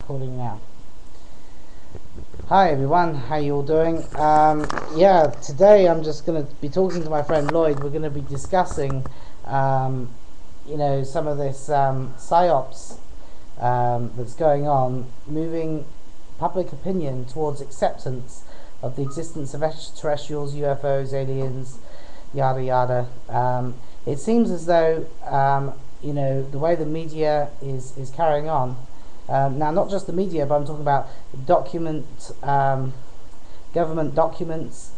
Recording now. Hi everyone, how you all doing? Yeah, today I'm just going to be talking to my friend Lloyd. We're going to be discussing, some of this Psy-Ops that's going on, moving public opinion towards acceptance of the existence of extraterrestrials, UFOs, aliens, yada yada. It seems as though, the way the media is carrying on. Now, not just the media, but I'm talking about government documents,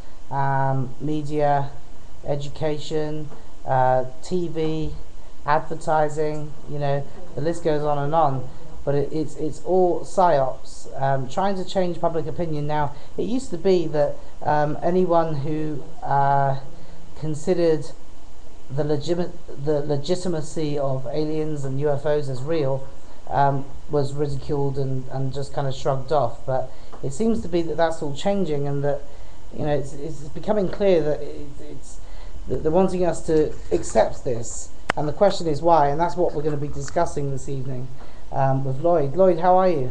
media, education, TV, advertising. The list goes on and on. But it's all psyops, trying to change public opinion. Now, it used to be that anyone who considered the legitimacy of aliens and UFOs as real was ridiculed and just kind of shrugged off. But it seems to be that that's all changing, and that it's becoming clear that it's that they're wanting us to accept this. And the question is why, and that's what we're going to be discussing this evening with Lloyd. Lloyd, how are you?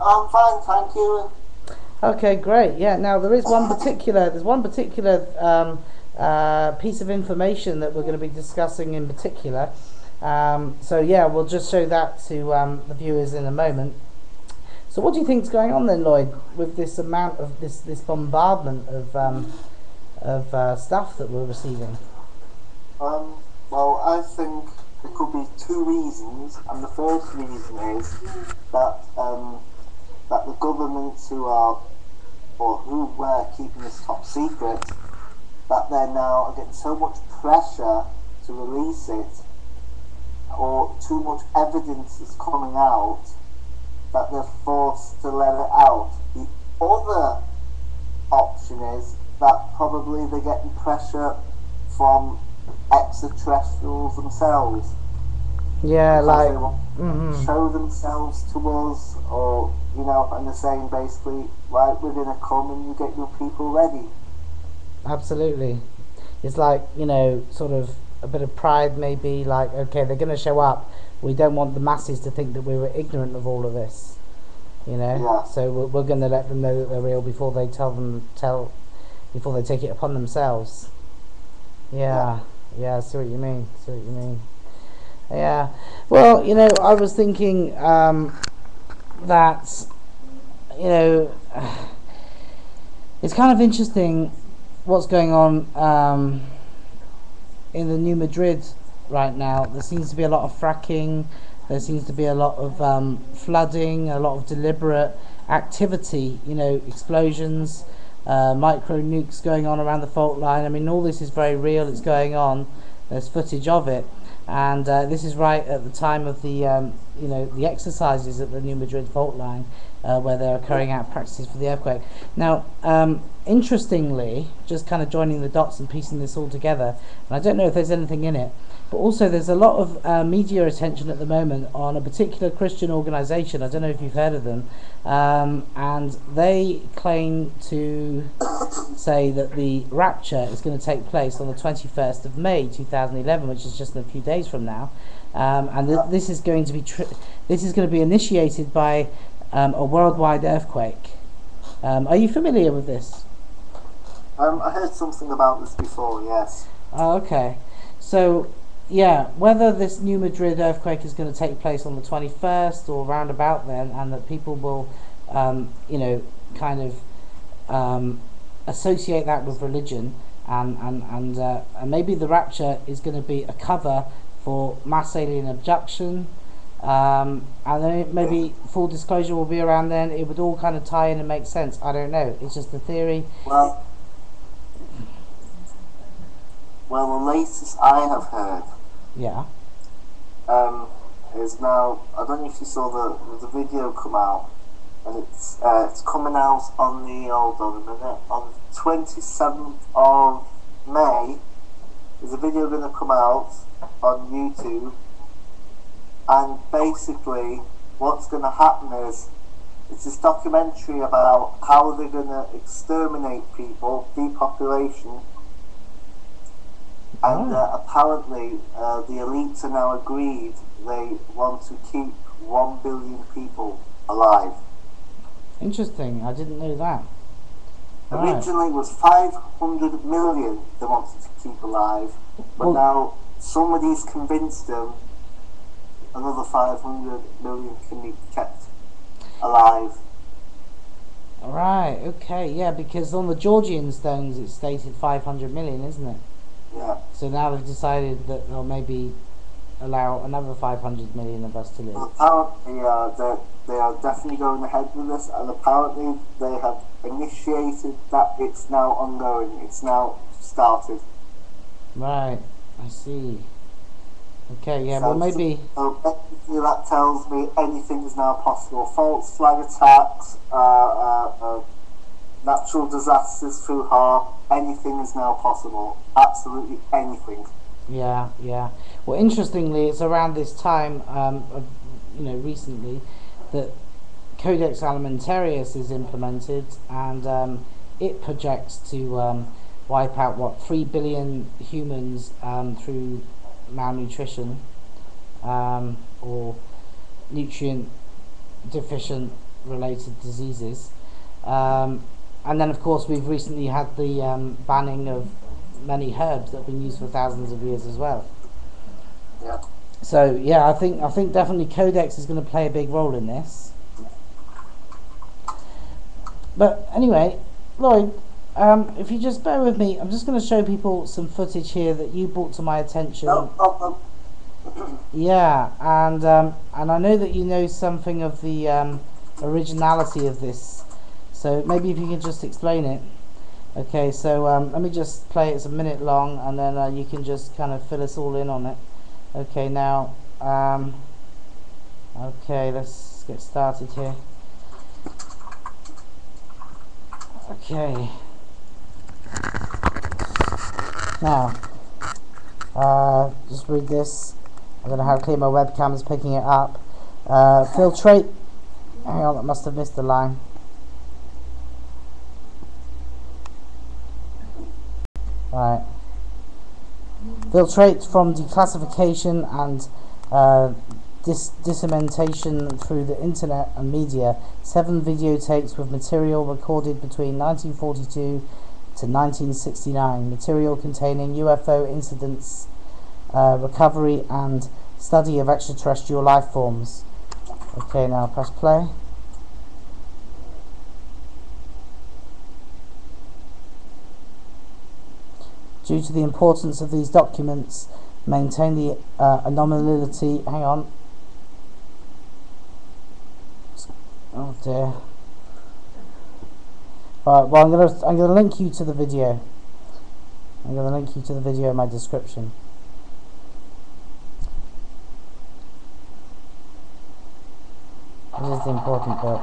I'm fine, thank you. Okay, great. Yeah. Now there's one particular piece of information that we're going to be discussing in particular. So yeah, we'll just show that to the viewers in a moment. So what do you think's going on then, Lloyd, with this amount of this bombardment of stuff that we're receiving? Well, I think there could be two reasons, and the first reason is that that the governments who were keeping this top secret, that they're now getting so much pressure to release it, or too much evidence is coming out, that they're forced to let it out. The other option is that probably they're getting pressure from extraterrestrials themselves. Yeah, like they want to show themselves to us, or and they're saying basically, right, we're gonna come and you get your people ready. Absolutely. It's like, sort of a bit of pride, maybe, like, okay, they're going to show up. We don't want the masses to think that we were ignorant of all of this, Yeah. So we're going to let them know that they're real before they before they take it upon themselves. Yeah. I see what you mean. Yeah. Well, I was thinking that, it's kind of interesting what's going on in the New Madrid right now. There seems to be a lot of fracking. There seems to be a lot of flooding, a lot of deliberate activity. Explosions, micro nukes going on around the fault line. I mean, all this is very real. It's going on. There's footage of it, and this is right at the time of the the exercises at the New Madrid fault line, where they're carrying out practices for the earthquake. Now, interestingly, just kind of joining the dots and piecing this all together, and I don't know if there's anything in it, but also there's a lot of media attention at the moment on a particular Christian organisation. I don't know if you've heard of them, and they claim to say that the rapture is going to take place on the 21st of May 2011, which is just in a few days from now, and this is going to be initiated by a worldwide earthquake. Are you familiar with this? I heard something about this before, yes. Oh, okay. So, yeah, whether this New Madrid earthquake is going to take place on the 21st or round about then, and that people will, kind of associate that with religion, and maybe the rapture is going to be a cover for mass alien abduction, and then maybe full disclosure will be around then. It would all kind of tie in and make sense. I don't know. It's just a theory. Well, the latest I have heard, yeah, is now. I don't know if you saw the video come out, and it's coming out on the on the 27th of May. There's a video going to come out on YouTube, and basically what's going to happen is it's this documentary about how they're going to exterminate people, depopulation. And apparently the elites are now agreed they want to keep 1 billion people. alive. Interesting. I didn't know that. Right. Originally it was 500 million they wanted to keep alive, but now somebody's convinced them another 500 million can be kept alive. Right, okay, yeah, because on the Georgian stones it's stated 500 million, isn't it? Yeah. So now they've decided that they'll maybe allow another 500 million of us to live. Apparently, they are definitely going ahead with this, and apparently they have initiated that it's now ongoing. It's now started. Right, I see. Okay, yeah, So, well maybe... So basically that tells me anything is now possible. False flag attacks, natural disasters through harm, anything is now possible. Absolutely anything. Yeah, yeah. Well, interestingly, it's around this time, recently, that Codex Alimentarius is implemented, and it projects to wipe out 3 billion humans through malnutrition or nutrient deficient related diseases, and then of course we've recently had the banning of many herbs that have been used for thousands of years as well. Yeah. So yeah, I think definitely Codex is going to play a big role in this. But anyway, Lloyd, if you just bear with me, I'm just going to show people some footage here that you brought to my attention. No problem. Yeah, and I know that you know something of the originality of this, so maybe if you can just explain it. Okay, so let me just play it. It's a minute long, and then you can just kind of fill us all in on it. Okay, now, okay, let's get started here. Okay. Now, just read this. I don't know how clear my webcam is picking it up. Filtrate. Hang on, I must have missed the line. Right. Filtrate from declassification and dissemination through the internet and media. 7 videotapes with material recorded between 1942 to 1969. Material containing UFO incidents, recovery and study of extraterrestrial life forms. Okay, now press play. Due to the importance of these documents, maintain the anomality. Hang on. Oh dear. Alright, well I'm gonna link you to the video. I'm gonna link you to the video in my description. This is the important bit.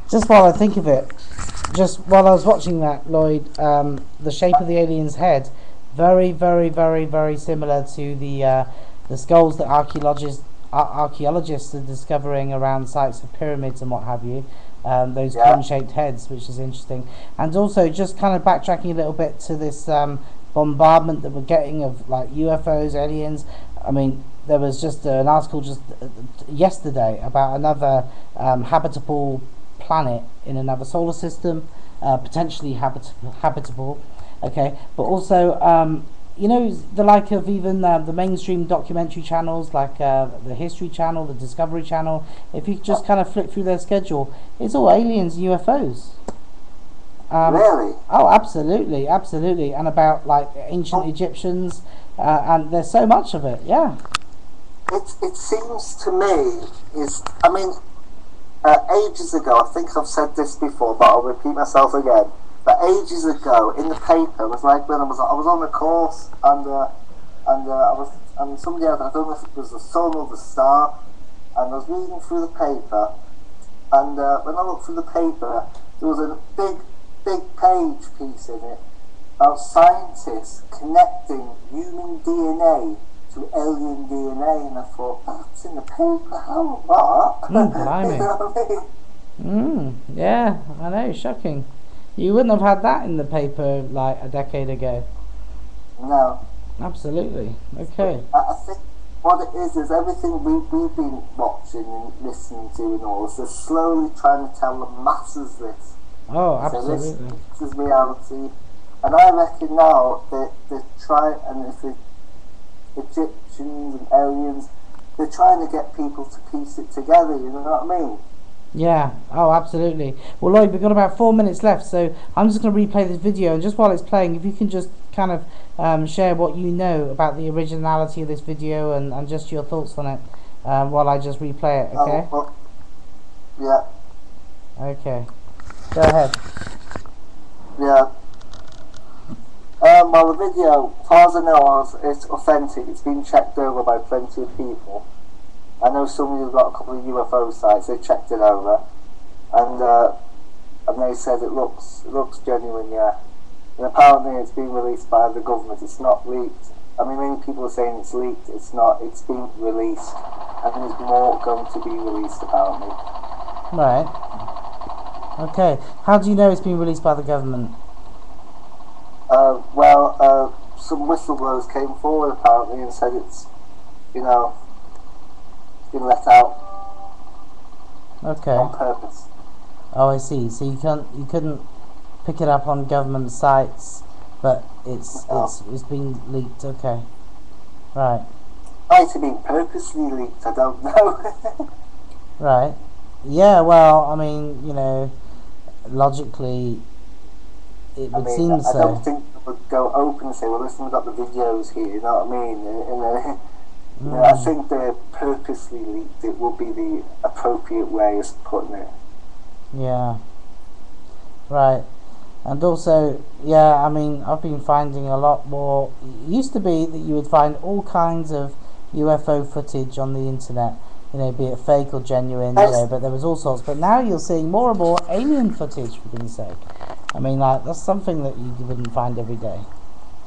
Just while I think of it, just while I was watching that, Lloyd, the shape of the alien's head, very, very, very, very similar to the skulls that archaeologists are discovering around sites of pyramids and what have you. Those cone-shaped heads, which is interesting. And also, just kind of backtracking a little bit to this bombardment that we're getting of like UFOs, aliens. I mean, there was just an article just yesterday about another habitable planet in another solar system, potentially habitable. Okay, but also you know, the like of even the mainstream documentary channels like the History Channel, the Discovery Channel. If you just kind of flick through their schedule, it's all aliens and UFOs. Really? Oh, absolutely, absolutely. And about like ancient Egyptians, and there's so much of it. Yeah. It seems to me I mean, ages ago, I think I've said this before, but I'll repeat myself again. But ages ago, in the paper, it was like when I was on a course, and I was and somebody else, I don't know if it was the Sun or the Star, and I was reading through the paper, and when I looked through the paper, there was a big page piece in it about scientists connecting human DNA to alien DNA, and I thought, that's in the paper, how, what? Blimey. You know what I mean? Yeah, I know, shocking. You wouldn't have had that in the paper like a decade ago. No. Absolutely. Okay. I think what it is everything we've been watching and listening to and all, is they're slowly trying to tell the masses this. Oh, So absolutely. this is reality. And I reckon now that they're trying, and if the Egyptians and aliens, they're trying to get people to piece it together, you know what I mean? Yeah, oh, absolutely. Well, Lloyd, we've got about 4 minutes left, so I'm just going to replay this video, and just while it's playing, if you can just kind of share what you know about the originality of this video and just your thoughts on it while I just replay it, okay? Oh, well, yeah. Okay. Go ahead. Yeah. Well, the video, as far as I know, it's authentic. It's been checked over by plenty of people. I know somebody who's got a couple of UFO sites. They checked it over, and they said it looks genuine. Yeah, and apparently it's been released by the government. It's not leaked. I mean, many people are saying it's leaked. It's not. It's been released, and there's more going to be released apparently. Right. Okay. How do you know it's been released by the government? Some whistleblowers came forward apparently and said it's, been let out. Okay. On purpose. Oh, I see. So you couldn't pick it up on government sites, but it's been leaked. Okay. Right. Might have been purposely leaked. I don't know. Right. Yeah. Well, I mean, logically, it would seem so. I don't think they would go open and say, "Well, listen, we've got the videos here." You know what I mean? I think they're purposely leaked. It would be the appropriate way of putting it. Yeah. Right. And also, yeah, I mean, I've been finding a lot more. It used to be that you would find all kinds of UFO footage on the internet, be it fake or genuine, but there was all sorts. But now you're seeing more and more alien footage, for goodness sake. I mean, like, that's something that you wouldn't find every day.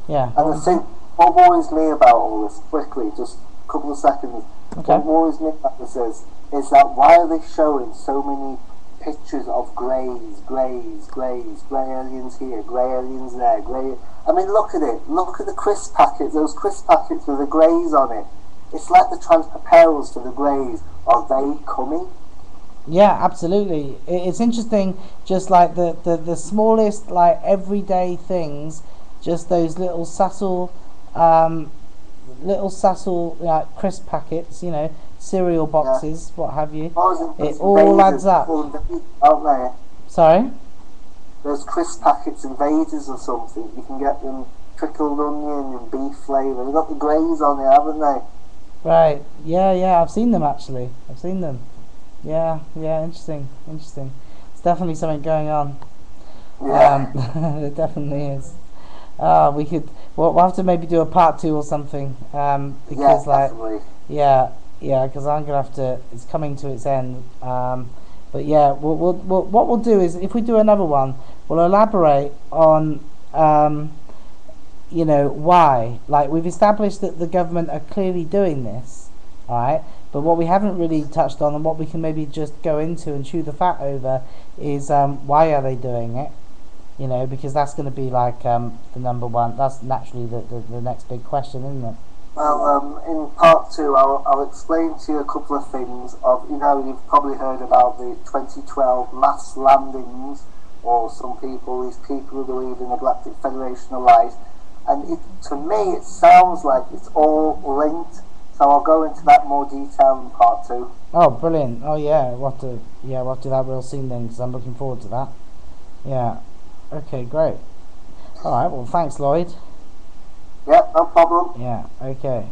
Yeah. And I think what worries me about all this, quickly, just a couple of seconds, okay. What worries me about this is that why are they showing so many pictures of grey aliens here, grey aliens there, grey... I mean, look at it. Look at the crisp packets, those crisp packets with the greys on it. It's like they're trying to prepare us for the greys. Are they coming? Yeah, absolutely. It's interesting, just like the smallest, like, everyday things, just those little subtle, like, crisp packets, cereal boxes, what have you. It all adds up. Aren't they? Sorry? Those crisp packets, Invaders or something, you can get them pickled onion and beef flavour. They've got the greys on it, haven't they? Right. Yeah, I've seen them, actually. I've seen them. Yeah, interesting. It's definitely something going on. Yeah. There definitely is. We'll have to maybe do a part 2 or something. Because definitely. Because I'm gonna have to. It's coming to its end. But yeah, what we'll do is, if we do another one, we'll elaborate on why. Like, we've established that the government are clearly doing this, alright? But what we haven't really touched on, and what we can maybe just go into and chew the fat over, is why are they doing it? Because that's going to be like the number one. That's naturally the next big question, isn't it? Well, in part 2, I'll explain to you a couple of things. You've probably heard about the 2012 mass landings, or these people who believe in the Galactic Federation of Light. And to me, it sounds like it's all linked. So I'll go into that more detail in part 2. Oh, brilliant! Oh yeah, we'll have to do that real soon then, because I'm looking forward to that. Yeah. Okay, great. All right. Well, thanks, Lloyd. Yeah, no problem. Yeah. Okay.